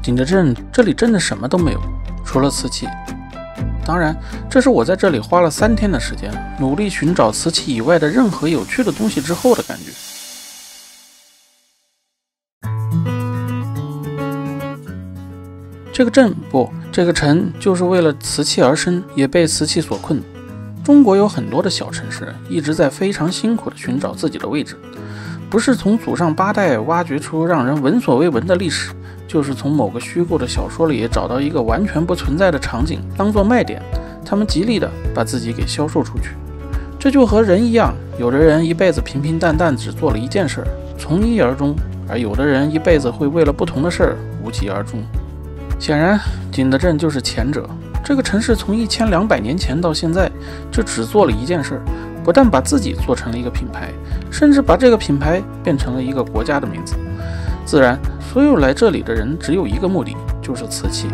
景德镇这里真的什么都没有，除了瓷器。当然，这是我在这里花了3天的时间，努力寻找瓷器以外的任何有趣的东西之后的感觉。这个镇不，这个城就是为了瓷器而生，也被瓷器所困。中国有很多的小城市一直在非常辛苦地寻找自己的位置，不是从祖上8代挖掘出让人闻所未闻的历史，就是从某个虚构的小说里找到一个完全不存在的场景当做卖点，他们极力地把自己给销售出去。这就和人一样，有的人一辈子平平淡淡只做了一件事，从一而终，而有的人一辈子会为了不同的事无疾而终。显然，景德镇就是前者。这个城市从1200年前到现在，就只做了一件事，不但把自己做成了一个品牌，甚至把这个品牌变成了一个国家的名字。自然，所有来这里的人只有一个目的，就是瓷器。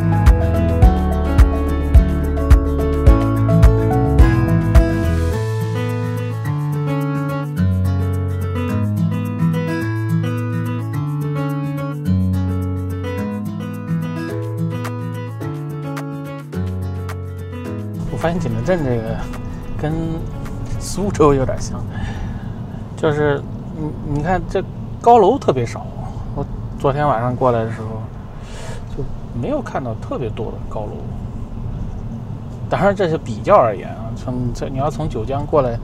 我发现景德镇这个跟苏州有点像，就是你看这高楼特别少。我昨天晚上过来的时候就没有看到特别多的高楼。当然这是比较而言啊，你要从九江过来，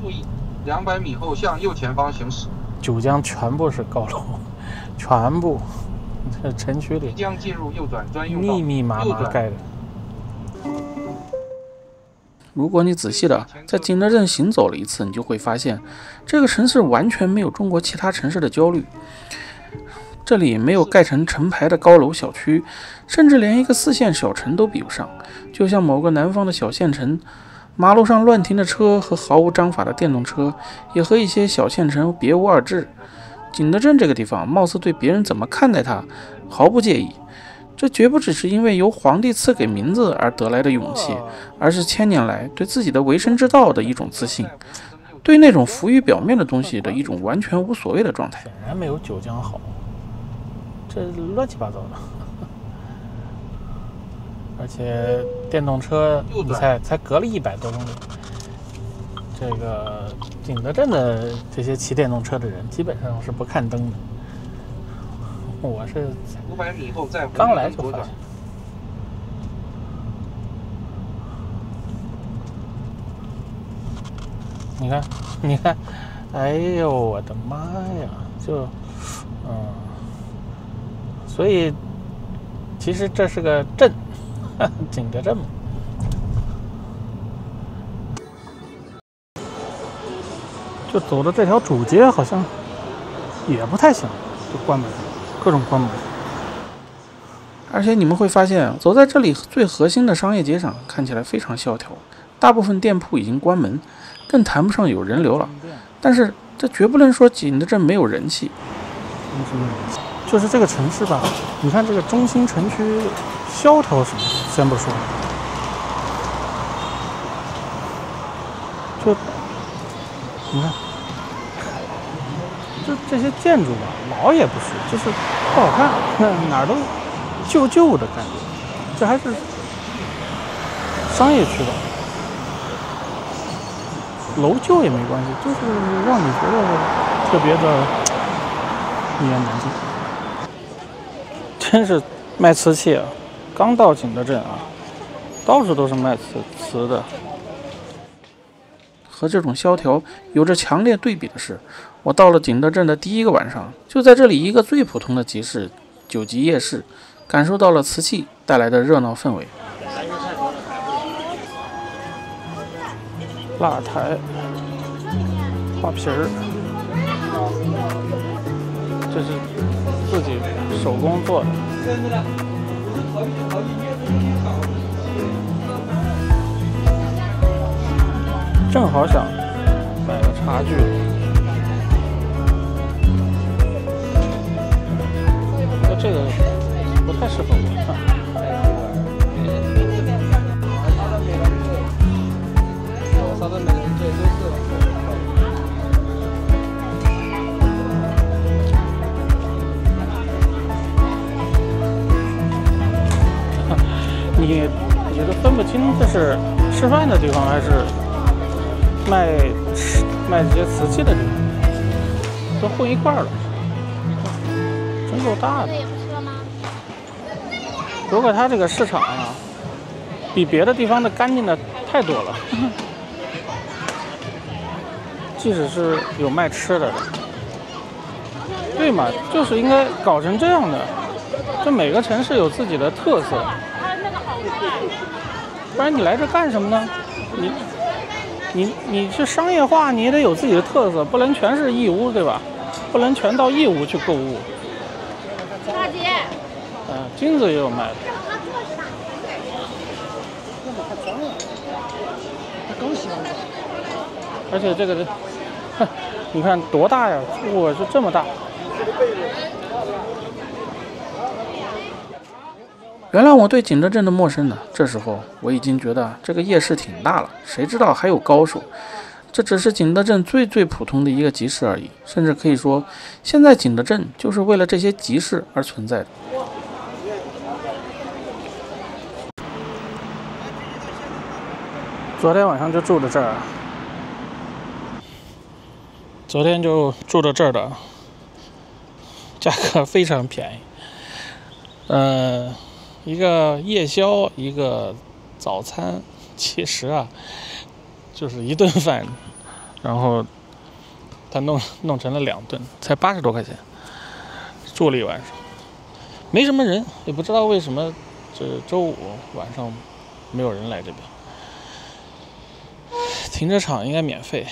注意200米后向右前方行驶。九江全部是高楼，全部这城区里即将进入右转专用道，密密麻麻盖的。如果你仔细的在景德镇行走了一次，你就会发现，这个城市完全没有中国其他城市的焦虑。这里没有盖成成排的高楼小区，甚至连一个4线小城都比不上。就像某个南方的小县城，马路上乱停的车和毫无章法的电动车，也和一些小县城别无二致。景德镇这个地方，貌似对别人怎么看待它毫不介意。这绝不只是因为由皇帝赐给名字而得来的勇气，而是1000年来对自己的为生之道的一种自信，对那种浮于表面的东西的一种完全无所谓的状态。显然没有九江好，这乱七八糟的。而且电动车你才隔了100多公里，这个景德镇的这些骑电动车的人基本上是不看灯的。我是500米后再刚来就发现，你看，哎呦我的妈呀！所以其实这是个镇，景德镇嘛。就走的这条主街好像也不太行，就关门。各种关门，而且你们会发现，走在这里最核心的商业街上，看起来非常萧条，大部分店铺已经关门，更谈不上有人流了。但是这绝不能说景德镇没有人气，就是这个城市吧，你看这个中心城区萧条什么，先不说，就你看。这些建筑吧，老也不是，就是不好看，哪儿都旧旧的感觉。这还是商业区吧，楼旧也没关系，就是让你觉得特别的一言难尽。真是卖瓷器啊！刚到景德镇啊，到处都是卖瓷的。和这种萧条有着强烈对比的是，我到了景德镇的第1个晚上，就在这里一个最普通的集市——九级夜市，感受到了瓷器带来的热闹氛围。蜡台、花瓶儿，这是自己手工做的。正好想买个茶具，这个不太适合我。清这是吃饭的地方还是卖这些瓷器的地方，都混一块儿了，真够大的。不过它这个市场啊，比别的地方的干净的太多了。即使是有卖吃的，对嘛，就是应该搞成这样的。这每个城市有自己的特色，不然你来这干什么呢？你去商业化，你也得有自己的特色，不能全是义乌，对吧？不能全到义乌去购物。大姐，金子也有卖的。而且这个，你看多大呀！我是这么大。原谅我对景德镇的陌生呢。这时候我已经觉得这个夜市挺大了，谁知道还有高手？这只是景德镇最普通的一个集市而已，甚至可以说，现在景德镇就是为了这些集市而存在的。昨天晚上就住在这儿，昨天就住到这儿的，价格非常便宜。一个夜宵，一个早餐，其实啊，就是一顿饭，然后他弄成了2顿，才80多块钱，住了一晚上，没什么人，也不知道为什么这周五晚上没有人来这边。停车场应该免费。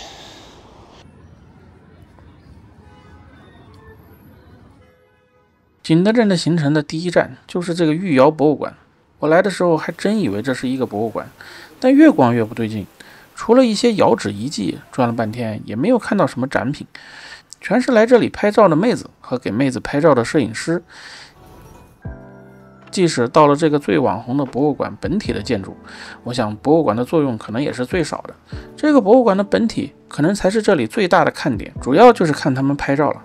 景德镇的行程的第一站就是这个御窑博物馆。我来的时候还真以为这是一个博物馆，但越逛越不对劲。除了一些窑址遗迹，转了半天也没有看到什么展品，全是来这里拍照的妹子和给妹子拍照的摄影师。即使到了这个最网红的博物馆本体的建筑，我想博物馆的作用可能也是最少的。这个博物馆的本体可能才是这里最大的看点，主要就是看他们拍照了。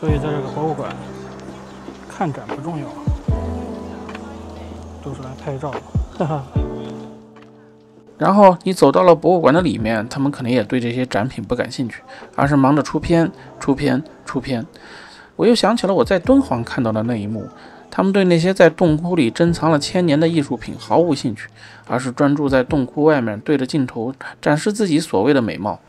所以在这个博物馆看展不重要，都是来拍照的。然后你走到了博物馆的里面，他们可能也对这些展品不感兴趣，而是忙着出片。我又想起了我在敦煌看到的那一幕，他们对那些在洞窟里珍藏了1000年的艺术品毫无兴趣，而是专注在洞窟外面对着镜头展示自己所谓的美貌。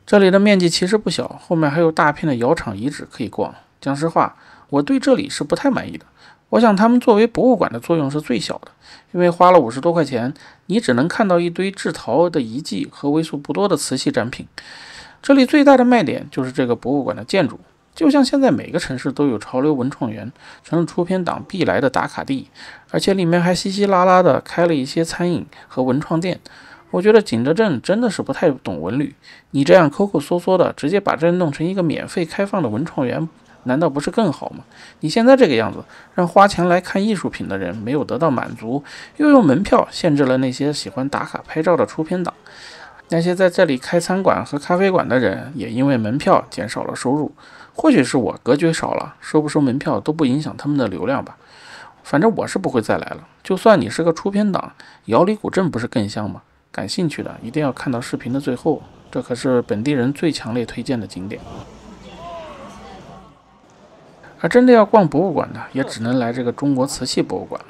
这里的面积其实不小，后面还有大片的窑厂遗址可以逛。讲实话，我对这里是不太满意的。我想他们作为博物馆的作用是最小的，因为花了50多块钱，你只能看到一堆制陶的遗迹和为数不多的瓷器展品。这里最大的卖点就是这个博物馆的建筑，就像现在每个城市都有潮流文创园，成了出片党必来的打卡地，而且里面还稀稀拉拉的开了一些餐饮和文创店。我觉得景德镇真的是不太懂文旅，你这样抠抠缩缩的直接把这弄成一个免费开放的文创园，难道不是更好吗？你现在这个样子，让花钱来看艺术品的人没有得到满足，又用门票限制了那些喜欢打卡拍照的出片党。那些在这里开餐馆和咖啡馆的人也因为门票减少了收入。或许是我格局少了，收不收门票都不影响他们的流量吧。反正我是不会再来了。就算你是个出片党，窑里古镇不是更香吗？感兴趣的一定要看到视频的最后，这可是本地人最强烈推荐的景点。而真的要逛博物馆的，也只能来这个中国瓷器博物馆了。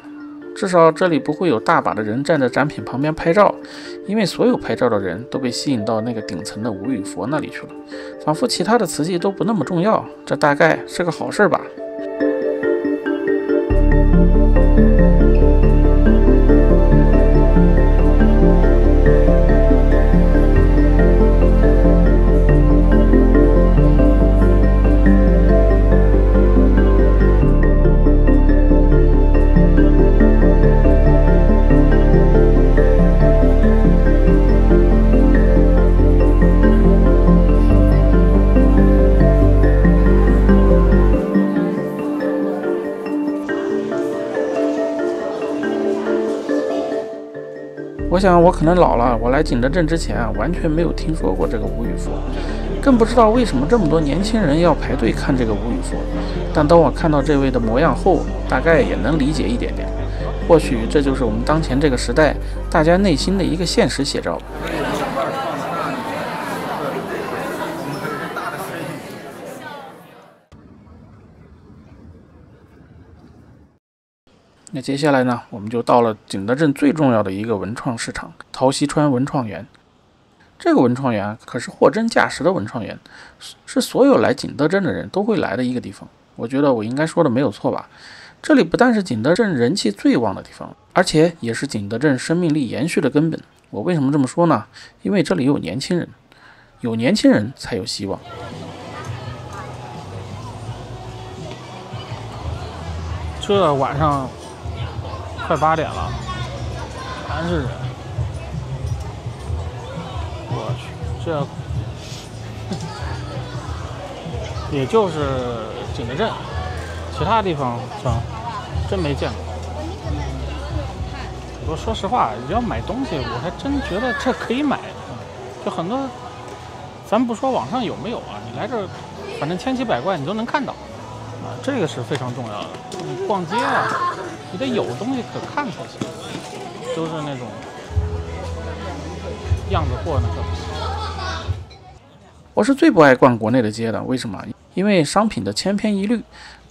至少这里不会有大把的人站在展品旁边拍照，因为所有拍照的人都被吸引到那个顶层的无语佛那里去了，仿佛其他的瓷器都不那么重要。这大概是个好事吧。我想我可能老了，我来景德镇之前完全没有听说过这个吴语佛，更不知道为什么这么多年轻人要排队看这个吴语佛。但当我看到这位的模样后，大概也能理解一点点。或许这就是我们当前这个时代大家内心的一个现实写照吧。那接下来呢，我们就到了景德镇最重要的一个文创市场——陶溪川文创园。这个文创园可是货真价实的文创园，是所有来景德镇的人都会来的一个地方。我觉得我应该说的没有错吧？这里不但是景德镇人气最旺的地方，而且也是景德镇生命力延续的根本。我为什么这么说呢？因为这里有年轻人，有年轻人才有希望。这晚上快8点了，全是人。我去，这也就是景德镇，其他地方真没见过。我说实话，要买东西，我还真觉得这可以买。就很多，咱不说网上有没有啊，你来这儿，反正千奇百怪你都能看到啊，这个是非常重要的。你逛街啊，你得有东西可看才行，都是那种样子货呢，可不行。我是最不爱逛国内的街的，为什么？因为商品的千篇一律。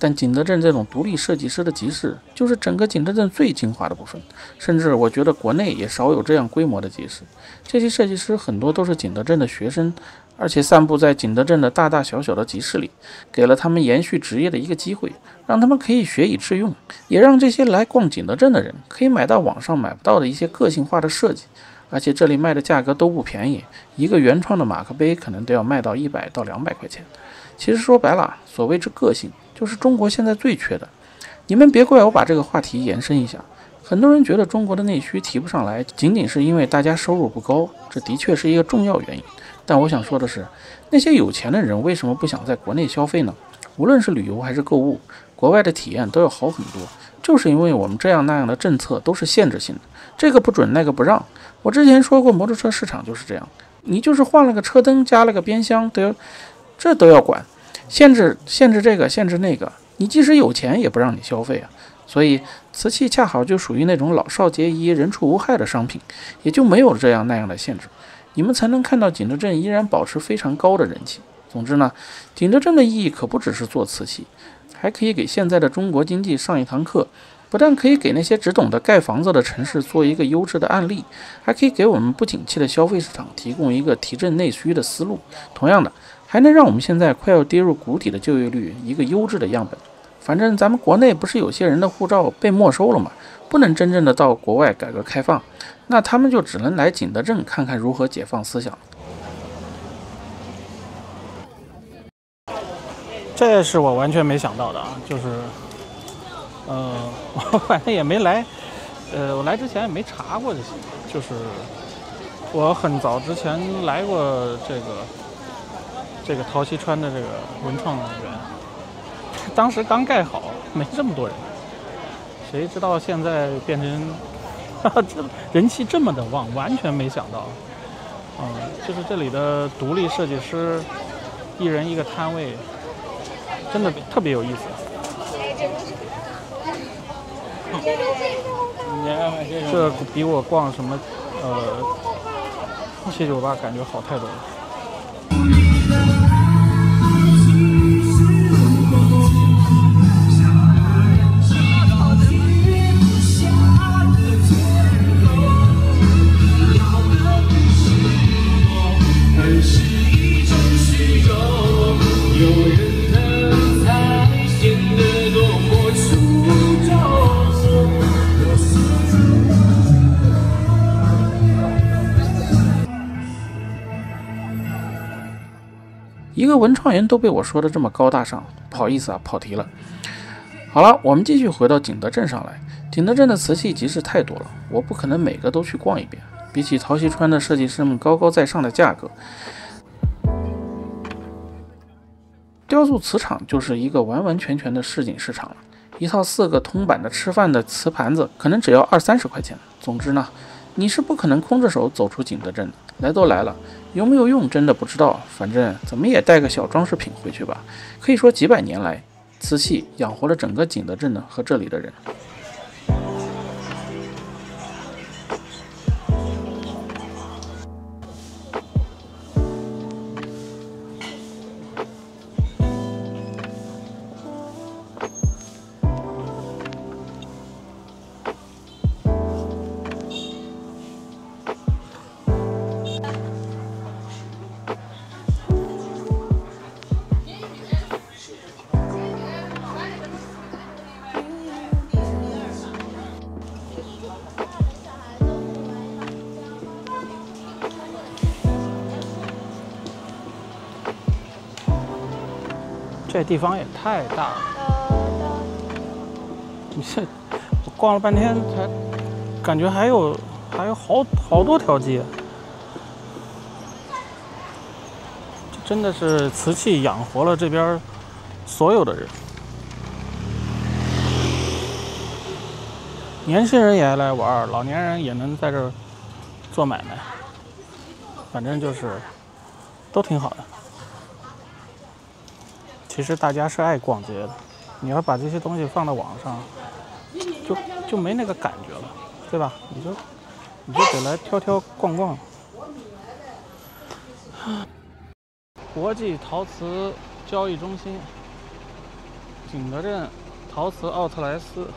但景德镇这种独立设计师的集市，就是整个景德镇最精华的部分。甚至我觉得国内也少有这样规模的集市。这些设计师很多都是景德镇的学生，而且散布在景德镇的大大小小的集市里，给了他们延续职业的一个机会，让他们可以学以致用，也让这些来逛景德镇的人可以买到网上买不到的一些个性化的设计。而且这里卖的价格都不便宜，一个原创的马克杯可能都要卖到100到200块钱。其实说白了，所谓之个性，就是中国现在最缺的。你们别怪我把这个话题延伸一下，很多人觉得中国的内需提不上来，仅仅是因为大家收入不高，这的确是一个重要原因。但我想说的是，那些有钱的人为什么不想在国内消费呢？无论是旅游还是购物，国外的体验都要好很多，就是因为我们这样那样的政策都是限制性的，这个不准那个不让。我之前说过，摩托车市场就是这样，你就是换了个车灯加了个边箱，这都要管，限制这个限制那个，你即使有钱也不让你消费啊。所以瓷器恰好就属于那种老少皆宜人畜无害的商品，也就没有这样那样的限制，你们才能看到景德镇依然保持非常高的人气。总之呢，景德镇的意义可不只是做瓷器，还可以给现在的中国经济上一堂课，不但可以给那些只懂得盖房子的城市做一个优质的案例，还可以给我们不景气的消费市场提供一个提振内需的思路。同样的，还能让我们现在快要跌入谷底的就业率一个优质的样本。反正咱们国内不是有些人的护照被没收了吗？不能真正的到国外改革开放，那他们就只能来景德镇看看如何解放思想。这是我完全没想到的啊，就是我反正也没来，我来之前也没查过这些，就是我很早之前来过这个陶溪川的这个文创园，当时刚盖好，没这么多人，谁知道现在变成人气这么的旺，完全没想到。就是这里的独立设计师，一人一个摊位，真的特别有意思。这比我逛什么798感觉好太多了。一个文创园都被我说的这么高大上，不好意思啊，跑题了。好了，我们继续回到景德镇上来。景德镇的瓷器集市太多了，我不可能每个都去逛一遍。比起陶溪川的设计师们高高在上的价格，雕塑瓷厂就是一个完完全全的市井市场了。一套4个铜板的吃饭的瓷盘子，可能只要20-30块钱。总之呢，你是不可能空着手走出景德镇的。来都来了，有没有用真的不知道，反正怎么也带个小装饰品回去吧。可以说几百年来，瓷器养活了整个景德镇的和这里的人。这地方也太大了，你这我逛了半天才感觉还有好多条街，这真的是瓷器养活了这边所有的人，年轻人也来玩，老年人也能在这儿做买卖，反正就是都挺好的。其实大家是爱逛街的，你要把这些东西放到网上，就没那个感觉了，对吧？你就得来挑挑逛逛。国际陶瓷交易中心，景德镇陶瓷奥特莱斯。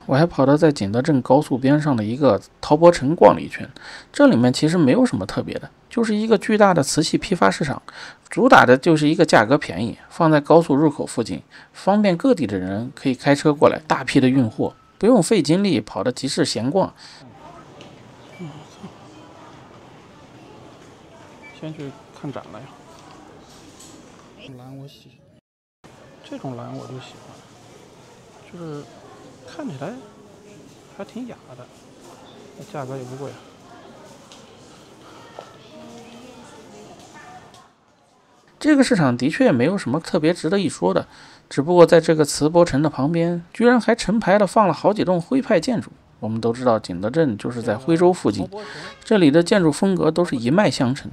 我还跑到在景德镇高速边上的一个陶博城逛了一圈，这里面其实没有什么特别的，就是一个巨大的瓷器批发市场，主打的就是一个价格便宜，放在高速入口附近，方便各地的人可以开车过来大批的运货，不用费精力跑到集市闲逛。先去看展了呀。蓝我喜，这种蓝我就喜欢，就是看起来还挺雅的，价格也不贵。这个市场的确没有什么特别值得一说的，只不过在这个瓷博城的旁边，居然还成排的放了好几栋徽派建筑。我们都知道景德镇就是在徽州附近，这里的建筑风格都是一脉相承，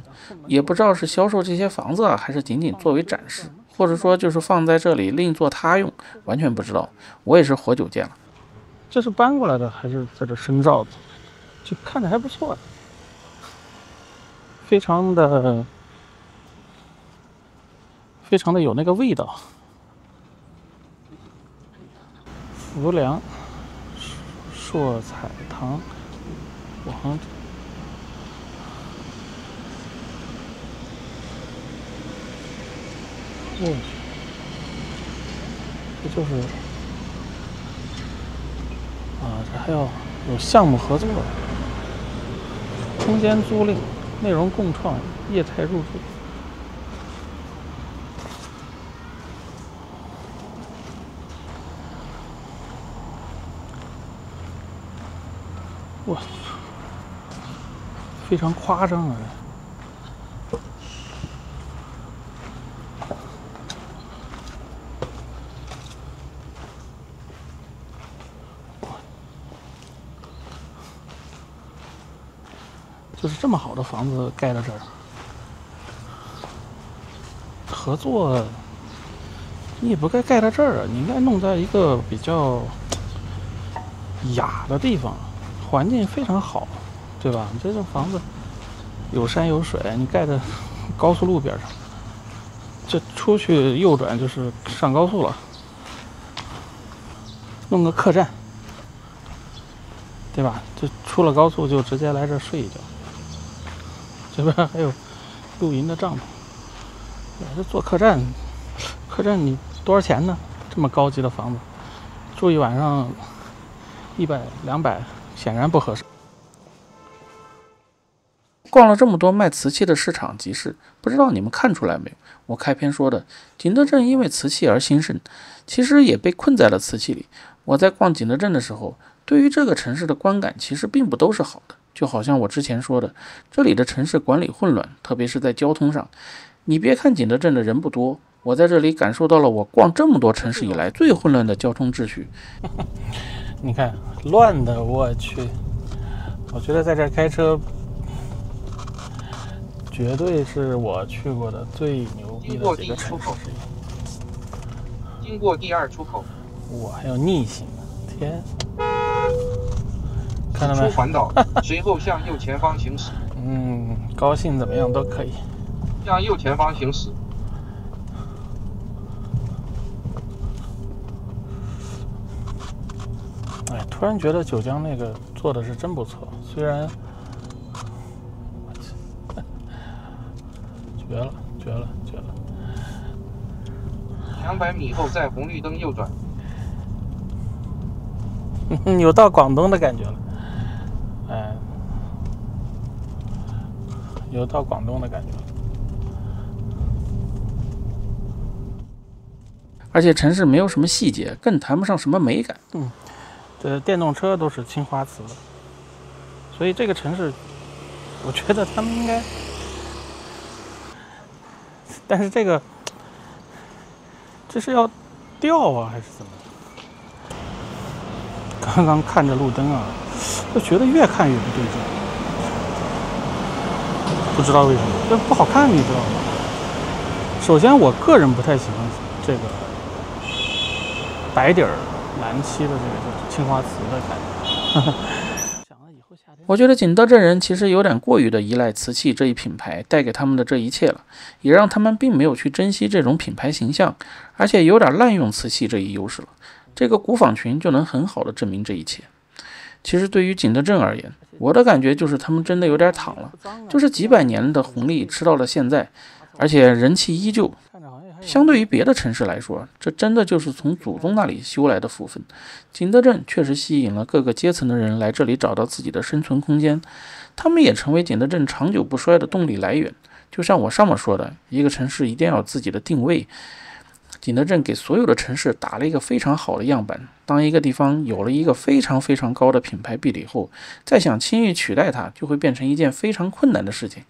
也不知道是销售这些房子啊，还是仅仅作为展示，或者说就是放在这里另作他用，完全不知道。我也是活久见了。这是搬过来的还是在这深造的？就看着还不错，非常的有那个味道。浮梁、硕彩堂、王，我去，这就是这还要有项目合作，空间租赁、内容共创、业态入驻。哇，非常夸张啊！就是这么好的房子盖到这儿，合作你也不该盖到这儿啊，你应该弄在一个比较雅的地方。环境非常好，对吧？你这个房子有山有水，你盖在高速路边上，这出去右转就是上高速了。弄个客栈，对吧？就出了高速就直接来这睡一觉。这边还有露营的帐篷。这做客栈，你多少钱呢？这么高级的房子，住一晚上100、200。显然不合适。逛了这么多卖瓷器的市场集市，不知道你们看出来没有？我开篇说的景德镇因为瓷器而兴盛，其实也被困在了瓷器里。我在逛景德镇的时候，对于这个城市的观感其实并不都是好的，就好像我之前说的，这里的城市管理混乱，特别是在交通上。你别看景德镇的人不多，我在这里感受到了我逛这么多城市以来最混乱的交通秩序。你看，乱的我去，我觉得在这开车绝对是我去过的最牛逼的几个城市。经过第2出口。我还有逆行，天！看到没？出环岛，随后向右前方行驶。高兴怎么样都可以。向右前方行驶。哎，突然觉得九江那个做的是真不错，虽然绝了，绝了，绝了！200米后在红绿灯右转。有到广东的感觉了，哎，有到广东的感觉了。而且城市没有什么细节，更谈不上什么美感。这电动车都是青花瓷的，所以这个城市，我觉得他们应该，但是这是要掉啊，还是怎么？刚刚看着路灯啊，就觉得越看越不对劲，不知道为什么，这不好看，你知道吗？首先，我个人不太喜欢这个白底儿蓝漆的这个青花瓷的感觉。想了以后夏天，我觉得景德镇人其实有点过于的依赖瓷器这一品牌带给他们的这一切了，也让他们并没有去珍惜这种品牌形象，而且有点滥用瓷器这一优势了。这个古坊群就能很好的证明这一切。其实对于景德镇而言，我的感觉就是他们真的有点躺了，就是几百年的红利吃到了现在，而且人气依旧。相对于别的城市来说，这真的就是从祖宗那里修来的福分。景德镇确实吸引了各个阶层的人来这里找到自己的生存空间，他们也成为景德镇长久不衰的动力来源。就像我上面说的，一个城市一定要有自己的定位。景德镇给所有的城市打了一个非常好的样板。当一个地方有了一个非常非常高的品牌壁垒后，再想轻易取代它，就会变成一件非常困难的事情。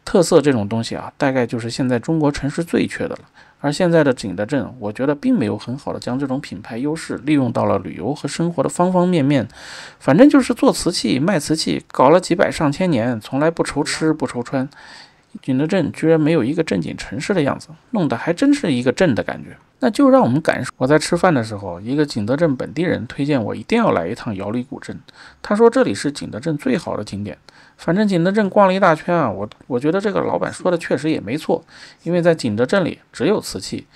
特色这种东西啊，大概就是现在中国城市最缺的了。而现在的景德镇，我觉得并没有很好的将这种品牌优势利用到了旅游和生活的方方面面。反正就是做瓷器、卖瓷器，搞了几百上千年，从来不愁吃不愁穿。景德镇居然没有一个正经城市的样子，弄得还真是一个镇的感觉。那就让我们感受。我在吃饭的时候，一个景德镇本地人推荐我一定要来一趟瑶里古镇，他说这里是景德镇最好的景点。反正景德镇逛了一大圈啊，我觉得这个老板说的确实也没错，因为在景德镇里只有瓷器。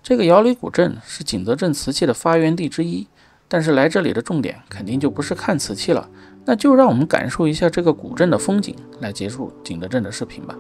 这个瑶里古镇是景德镇瓷器的发源地之一，但是来这里的重点肯定就不是看瓷器了，那就让我们感受一下这个古镇的风景，来结束景德镇的视频吧。